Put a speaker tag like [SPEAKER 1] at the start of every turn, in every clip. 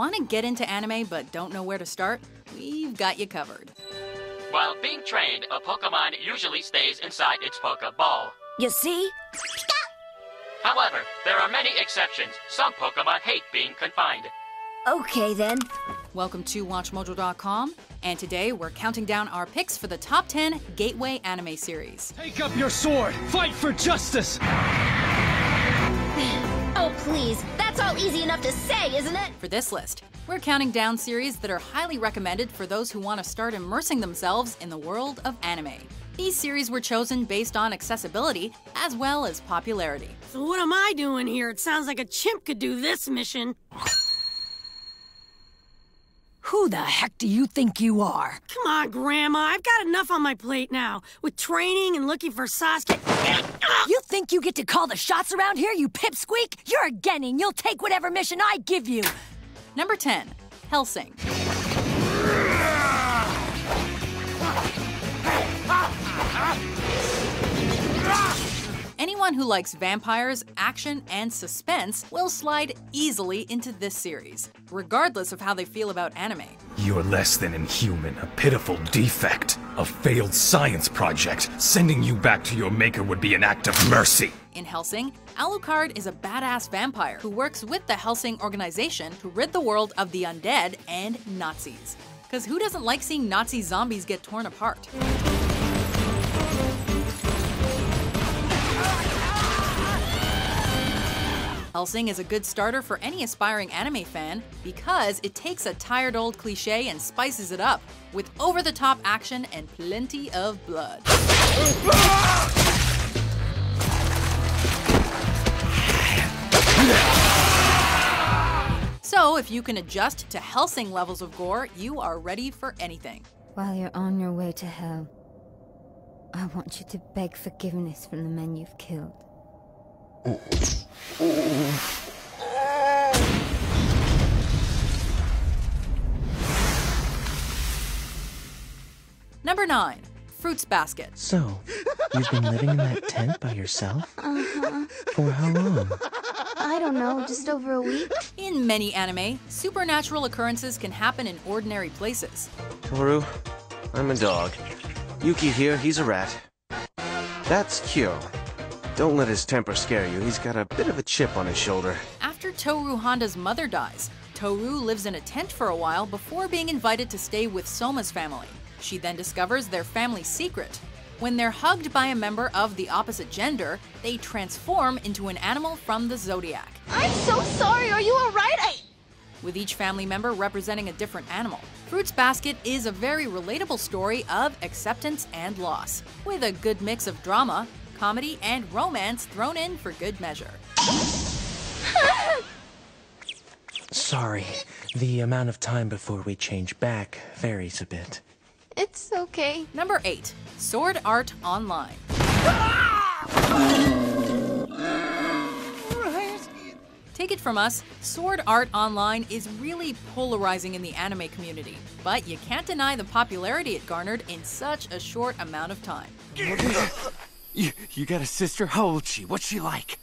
[SPEAKER 1] Want to get into anime but don't know where to start? We've got you covered.
[SPEAKER 2] While being trained, a Pokemon usually stays inside its Pokeball.
[SPEAKER 3] You see?
[SPEAKER 2] However, there are many exceptions. Some Pokemon hate being confined.
[SPEAKER 3] Okay then.
[SPEAKER 1] Welcome to WatchMojo.com, and today we're counting down our picks for the top 10 Gateway anime series.
[SPEAKER 4] Take up your sword! Fight for justice!
[SPEAKER 3] Oh please, that's all easy enough to say, isn't it?
[SPEAKER 1] For this list, we're counting down series that are highly recommended for those who want to start immersing themselves in the world of anime. These series were chosen based on accessibility as well as popularity.
[SPEAKER 5] So what am I doing here? It sounds like a chimp could do this mission.
[SPEAKER 6] Who the heck do you think you are?
[SPEAKER 5] Come on, Grandma. I've got enough on my plate now. With training and looking for Sasuke.
[SPEAKER 6] You think you get to call the shots around here, you pipsqueak? You're a Genin. You'll take whatever mission I give you.
[SPEAKER 1] Number 10. Hellsing. Anyone who likes vampires, action, and suspense will slide easily into this series, regardless of how they feel about anime.
[SPEAKER 7] You're less than inhuman, a pitiful defect, a failed science project. Sending you back to your maker would be an act of mercy.
[SPEAKER 1] In Hellsing, Alucard is a badass vampire who works with the Hellsing organization to rid the world of the undead and Nazis. Because who doesn't like seeing Nazi zombies get torn apart? Hellsing is a good starter for any aspiring anime fan because it takes a tired old cliche and spices it up with over-the-top action and plenty of blood. So if you can adjust to Hellsing levels of gore, you are ready for anything.
[SPEAKER 8] While you're on your way to hell, I want you to beg forgiveness from the men you've killed.
[SPEAKER 1] Number 9. Fruits Basket.
[SPEAKER 9] So, you've been living in that tent by yourself?
[SPEAKER 8] Uh-huh.
[SPEAKER 9] For how long?
[SPEAKER 8] I don't know, just over a week?
[SPEAKER 1] In many anime, supernatural occurrences can happen in ordinary places.
[SPEAKER 10] Toru, I'm a dog. Yuki here, he's a rat. That's Kyo. Don't let his temper scare you, he's got a bit of a chip on his shoulder.
[SPEAKER 1] After Toru Honda's mother dies, Toru lives in a tent for a while before being invited to stay with Soma's family. She then discovers their family secret. When they're hugged by a member of the opposite gender, they transform into an animal from the zodiac.
[SPEAKER 3] I'm so sorry, are you alright?
[SPEAKER 1] With each family member representing a different animal. Fruits Basket is a very relatable story of acceptance and loss, with a good mix of drama, comedy, and romance thrown in for good measure.
[SPEAKER 9] Sorry, the amount of time before we change back varies a bit.
[SPEAKER 8] It's okay.
[SPEAKER 1] Number 8. Sword Art Online. Take it from us, Sword Art Online is really polarizing in the anime community, but you can't deny the popularity it garnered in such a short amount of time.
[SPEAKER 4] You got a sister? How old's she? What's she like?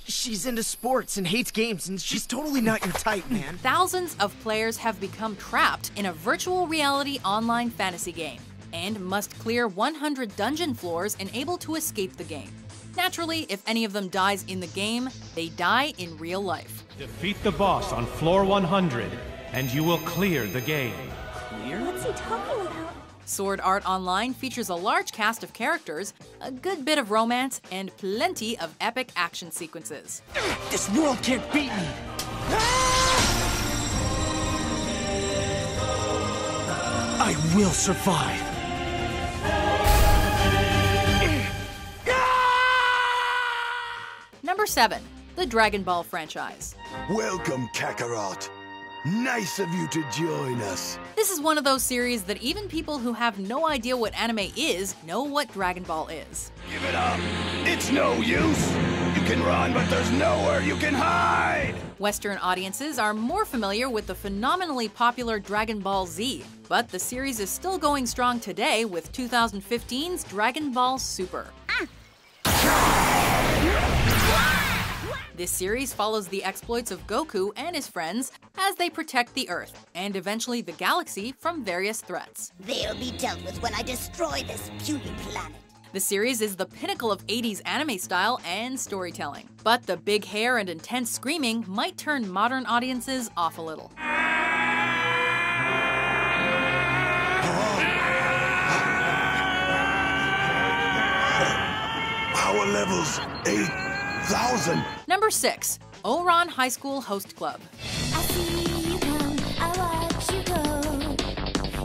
[SPEAKER 11] She's into sports and hates games, and she's totally not your type, man.
[SPEAKER 1] Thousands of players have become trapped in a virtual reality online fantasy game, and must clear 100 dungeon floors and able to escape the game. Naturally, if any of them dies in the game, they die in real life.
[SPEAKER 12] Defeat the boss on floor 100, and you will clear the game.
[SPEAKER 8] What's he talking about?
[SPEAKER 1] Sword Art Online features a large cast of characters, a good bit of romance, and plenty of epic action sequences.
[SPEAKER 11] This world can't beat me! I will survive!
[SPEAKER 1] Number 7. The Dragon Ball franchise.
[SPEAKER 13] Welcome, Kakarot. Nice of you to join us.
[SPEAKER 1] This is one of those series that even people who have no idea what anime is know what Dragon Ball is.
[SPEAKER 13] Give it up. It's no use. You can run, but there's nowhere you can hide.
[SPEAKER 1] Western audiences are more familiar with the phenomenally popular Dragon Ball Z, but the series is still going strong today with 2015's Dragon Ball Super. This series follows the exploits of Goku and his friends as they protect the Earth, and eventually the galaxy, from various threats.
[SPEAKER 3] They'll be dealt with when I destroy this puny planet.
[SPEAKER 1] The series is the pinnacle of 80s anime style and storytelling, but the big hair and intense screaming might turn modern audiences off a little.
[SPEAKER 13] Power levels 8,000.
[SPEAKER 1] Number 6. Ouran High School Host Club.
[SPEAKER 14] I see you come, I watch you go.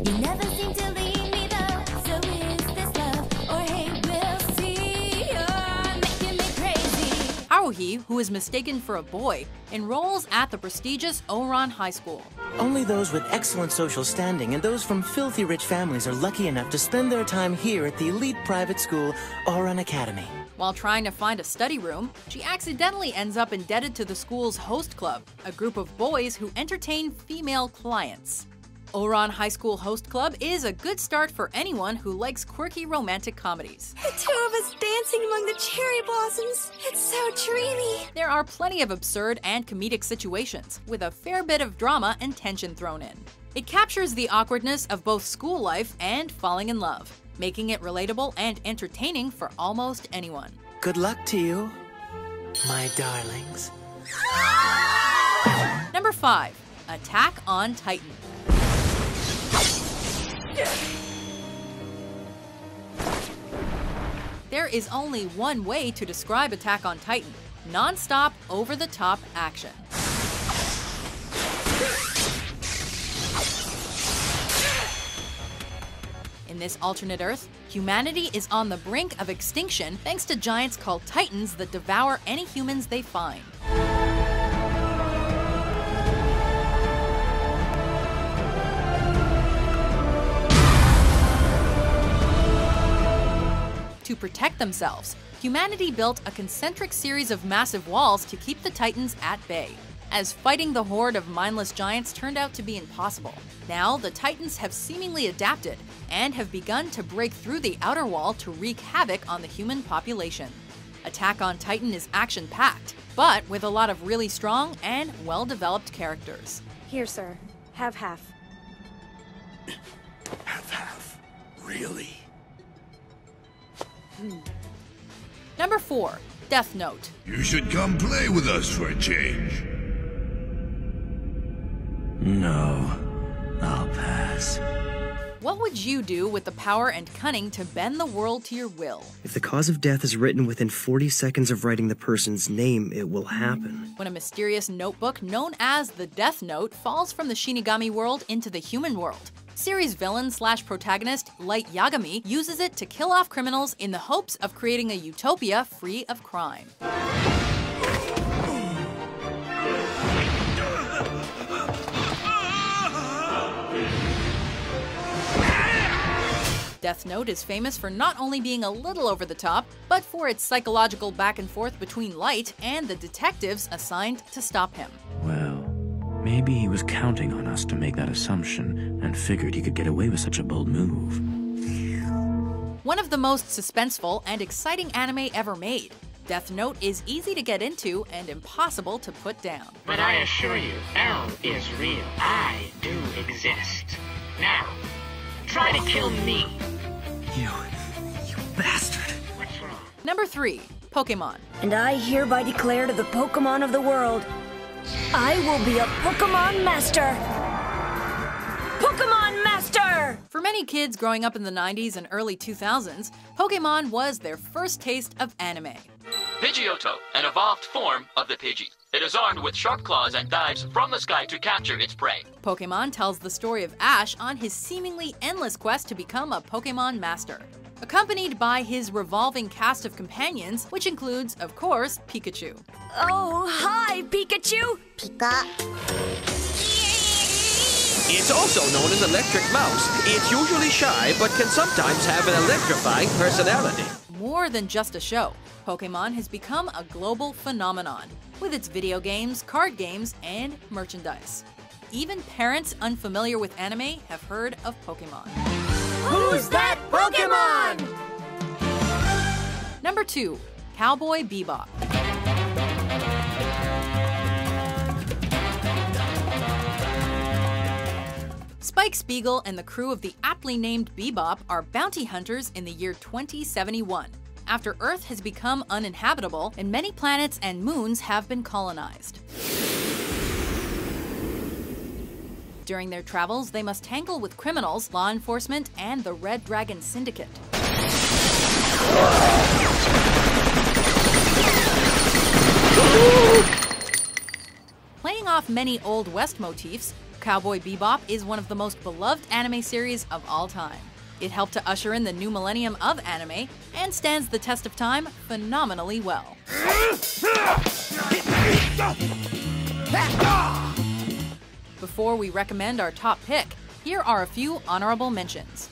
[SPEAKER 14] You never seem to leave me though. So is this love or hate? We'll see. You're making me crazy.
[SPEAKER 1] Haruhi, who is mistaken for a boy, enrolls at the prestigious Ouran High School.
[SPEAKER 9] Only those with excellent social standing and those from filthy rich families are lucky enough to spend their time here at the elite private school, Ouran Academy.
[SPEAKER 1] While trying to find a study room, she accidentally ends up indebted to the school's host club, a group of boys who entertain female clients. Ouran High School Host Club is a good start for anyone who likes quirky romantic comedies.
[SPEAKER 14] The two of us dancing among the cherry blossoms. It's so dreamy.
[SPEAKER 1] There are plenty of absurd and comedic situations, with a fair bit of drama and tension thrown in. It captures the awkwardness of both school life and falling in love, making it relatable and entertaining for almost anyone.
[SPEAKER 9] Good luck to you, my darlings.
[SPEAKER 1] Number 5. Attack on Titan. There is only one way to describe Attack on Titan: non-stop, over-the-top action. In this alternate Earth, humanity is on the brink of extinction thanks to giants called Titans that devour any humans they find. To protect themselves, humanity built a concentric series of massive walls to keep the Titans at bay, as fighting the horde of mindless giants turned out to be impossible. Now, the Titans have seemingly adapted and have begun to break through the outer wall to wreak havoc on the human population. Attack on Titan is action-packed, but with a lot of really strong and well-developed characters.
[SPEAKER 15] Here, sir. Have half.
[SPEAKER 13] Half. Really?
[SPEAKER 1] Number 4. Death Note.
[SPEAKER 13] You should come play with us for a change.
[SPEAKER 16] No, I'll pass.
[SPEAKER 1] What would you do with the power and cunning to bend the world to your will?
[SPEAKER 11] If the cause of death is written within 40 seconds of writing the person's name, it will happen.
[SPEAKER 1] When a mysterious notebook known as the Death Note falls from the Shinigami world into the human world, series villain/protagonist Light Yagami uses it to kill off criminals in the hopes of creating a utopia free of crime. Death Note is famous for not only being a little over the top, but for its psychological back and forth between Light and the detectives assigned to stop him.
[SPEAKER 16] Well, maybe he was counting on us to make that assumption and figured he could get away with such a bold move.
[SPEAKER 1] One of the most suspenseful and exciting anime ever made, Death Note is easy to get into and impossible to put down.
[SPEAKER 2] But I assure you, L is real. I do exist. Now, try to kill me.
[SPEAKER 11] You bastard.
[SPEAKER 2] What's wrong?
[SPEAKER 1] Number 3. Pokemon.
[SPEAKER 6] And I hereby declare to the Pokemon of the world, I will be a Pokemon Master! Pokemon Master!
[SPEAKER 1] For many kids growing up in the 90s and early 2000s, Pokemon was their first taste of anime.
[SPEAKER 2] Pidgeotto, an evolved form of the Pidgey. It is armed with sharp claws and dives from the sky to capture its prey.
[SPEAKER 1] Pokemon tells the story of Ash on his seemingly endless quest to become a Pokemon Master, accompanied by his revolving cast of companions, which includes, of course, Pikachu.
[SPEAKER 6] Oh, hi, Pikachu!
[SPEAKER 3] Pika.
[SPEAKER 17] It's also known as Electric Mouse. It's usually shy, but can sometimes have an electrifying personality.
[SPEAKER 1] More than just a show, Pokemon has become a global phenomenon, with its video games, card games, and merchandise. Even parents unfamiliar with anime have heard of Pokemon.
[SPEAKER 6] Who's that Pokemon?
[SPEAKER 1] Number 2. Cowboy Bebop. Spike Spiegel and the crew of the aptly named Bebop are bounty hunters in the year 2071, after Earth has become uninhabitable and many planets and moons have been colonized. During their travels, they must tangle with criminals, law enforcement, and the Red Dragon Syndicate. Playing off many Old West motifs, Cowboy Bebop is one of the most beloved anime series of all time. It helped to usher in the new millennium of anime and stands the test of time phenomenally well. Before we recommend our top pick, here are a few honorable mentions.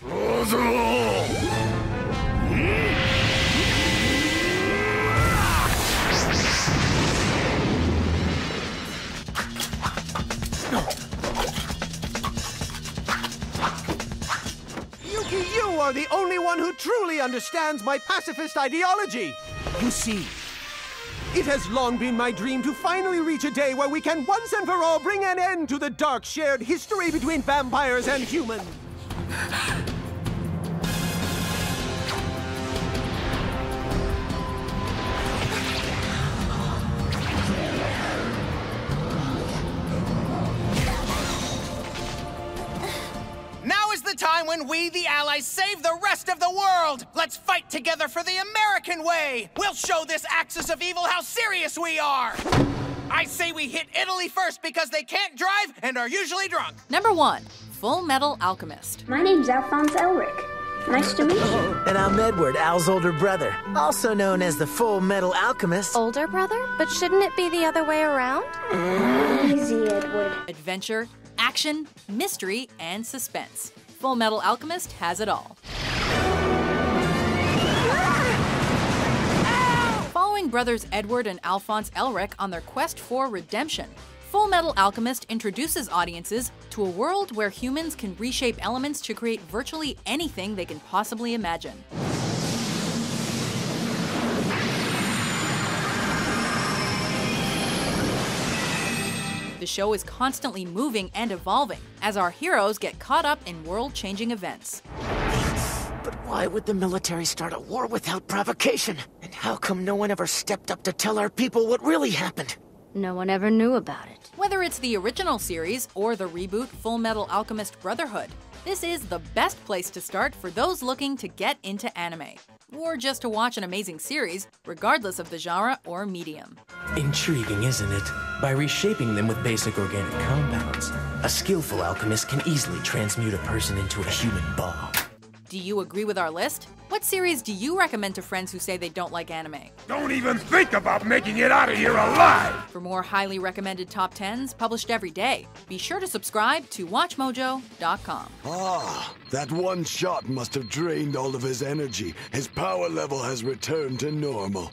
[SPEAKER 18] Yuki, you are the only one who truly understands my pacifist ideology. You see, it has long been my dream to finally reach a day where we can once and for all bring an end to the dark shared history between vampires and humans.
[SPEAKER 11] Now is the time when we, the Allies, save the rest of the world! Let's fight together for the American way! We'll show this axis of evil how serious we are! I say we hit Italy first because they can't drive and are usually drunk.
[SPEAKER 1] Number 1. Full Metal Alchemist.
[SPEAKER 19] My name's Alphonse Elric. Nice to meet you.
[SPEAKER 9] And I'm Edward, Al's older brother, also known as the Full Metal Alchemist.
[SPEAKER 3] Older brother? But shouldn't it be the other way around?
[SPEAKER 19] Easy, Edward.
[SPEAKER 1] Adventure, action, mystery, and suspense. Full Metal Alchemist has it all. Following brothers Edward and Alphonse Elric on their quest for redemption, Full Metal Alchemist introduces audiences to a world where humans can reshape elements to create virtually anything they can possibly imagine. The show is constantly moving and evolving as our heroes get caught up in world-changing events.
[SPEAKER 9] But why would the military start a war without provocation? And how come no one ever stepped up to tell our people what really happened?
[SPEAKER 3] No one ever knew about it.
[SPEAKER 1] Whether it's the original series or the reboot Full Metal Alchemist Brotherhood, this is the best place to start for those looking to get into anime, or just to watch an amazing series, regardless of the genre or medium.
[SPEAKER 9] Intriguing, isn't it? By reshaping them with basic organic compounds, a skillful alchemist can easily transmute a person into a human ball.
[SPEAKER 1] Do you agree with our list? What series do you recommend to friends who say they don't like anime?
[SPEAKER 13] Don't even think about making it out of here alive!
[SPEAKER 1] For more highly recommended top 10s published every day, be sure to subscribe to WatchMojo.com.
[SPEAKER 13] Ah, that one shot must have drained all of his energy. His power level has returned to normal.